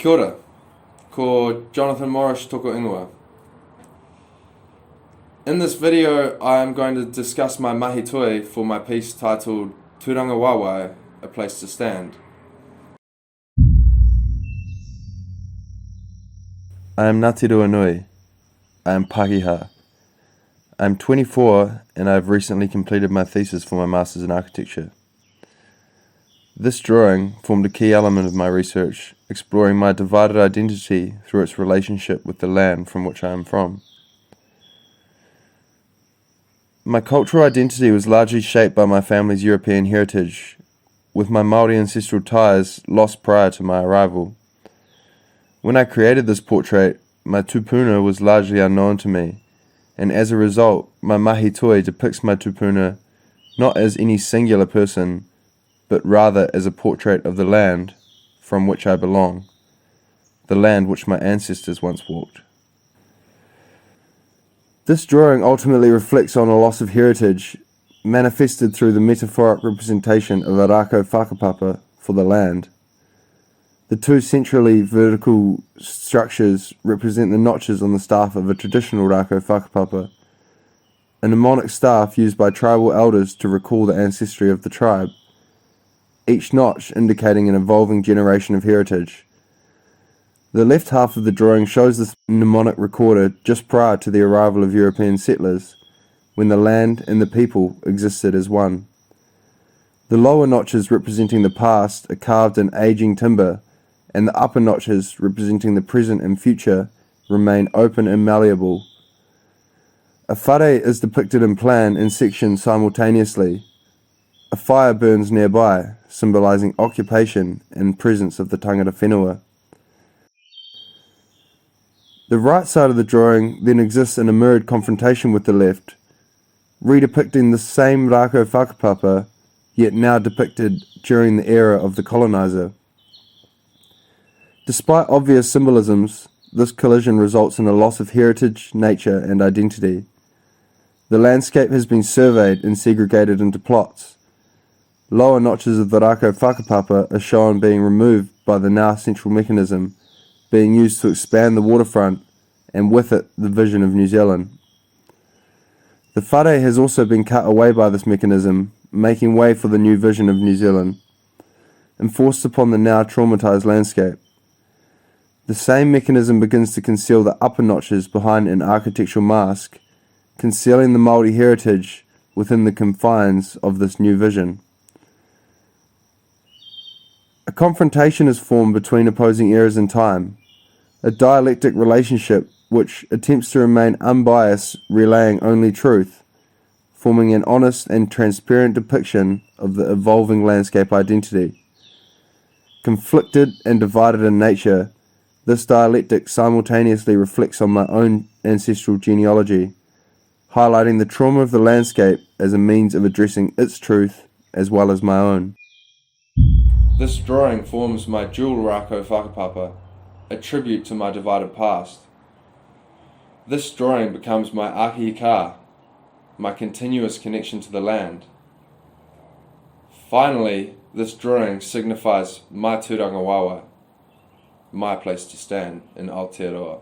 Kia ora, ko Jonathan Morrish toko ingoa. In this video, I am going to discuss my mahi toi for my piece titled Turangawaewae, A Place to Stand. I am Ngāti Nui. I am Pakiha. I am 24 and I have recently completed my thesis for my Masters in Architecture. This drawing formed a key element of my research, exploring my divided identity through its relationship with the land from which I am from. My cultural identity was largely shaped by my family's European heritage, with my Māori ancestral ties lost prior to my arrival. When I created this portrait, my tupuna was largely unknown to me, and as a result, my mahi toi depicts my tupuna not as any singular person, but rather as a portrait of the land from which I belong, the land which my ancestors once walked. This drawing ultimately reflects on a loss of heritage, manifested through the metaphoric representation of a rākau whakapapa for the land. The two centrally vertical structures represent the notches on the staff of a traditional rākau whakapapa, a mnemonic staff used by tribal elders to recall the ancestry of the tribe, each notch indicating an evolving generation of heritage. The left half of the drawing shows this mnemonic recorded just prior to the arrival of European settlers, when the land and the people existed as one. The lower notches representing the past are carved in aging timber, and the upper notches representing the present and future remain open and malleable. A whare is depicted in plan and section simultaneously. A fire burns nearby, symbolizing occupation and presence of the tangata whenua. The right side of the drawing then exists in a mirrored confrontation with the left, redepicting the same rākau whakapapa, yet now depicted during the era of the colonizer. Despite obvious symbolisms, this collision results in a loss of heritage, nature, and identity. The landscape has been surveyed and segregated into plots. Lower notches of the rākau whakapapa are shown being removed by the now central mechanism, being used to expand the waterfront, and with it the vision of New Zealand. The whare has also been cut away by this mechanism, making way for the new vision of New Zealand, enforced upon the now traumatised landscape. The same mechanism begins to conceal the upper notches behind an architectural mask, concealing the Māori heritage within the confines of this new vision. A confrontation is formed between opposing eras in time, a dialectic relationship which attempts to remain unbiased, relaying only truth, forming an honest and transparent depiction of the evolving landscape identity. Conflicted and divided in nature, this dialectic simultaneously reflects on my own ancestral genealogy, highlighting the trauma of the landscape as a means of addressing its truth as well as my own. This drawing forms my dual rākau whakapapa, a tribute to my divided past. This drawing becomes my ākihi kā, my continuous connection to the land. Finally, this drawing signifies my Turangawaewae, my place to stand in Aotearoa.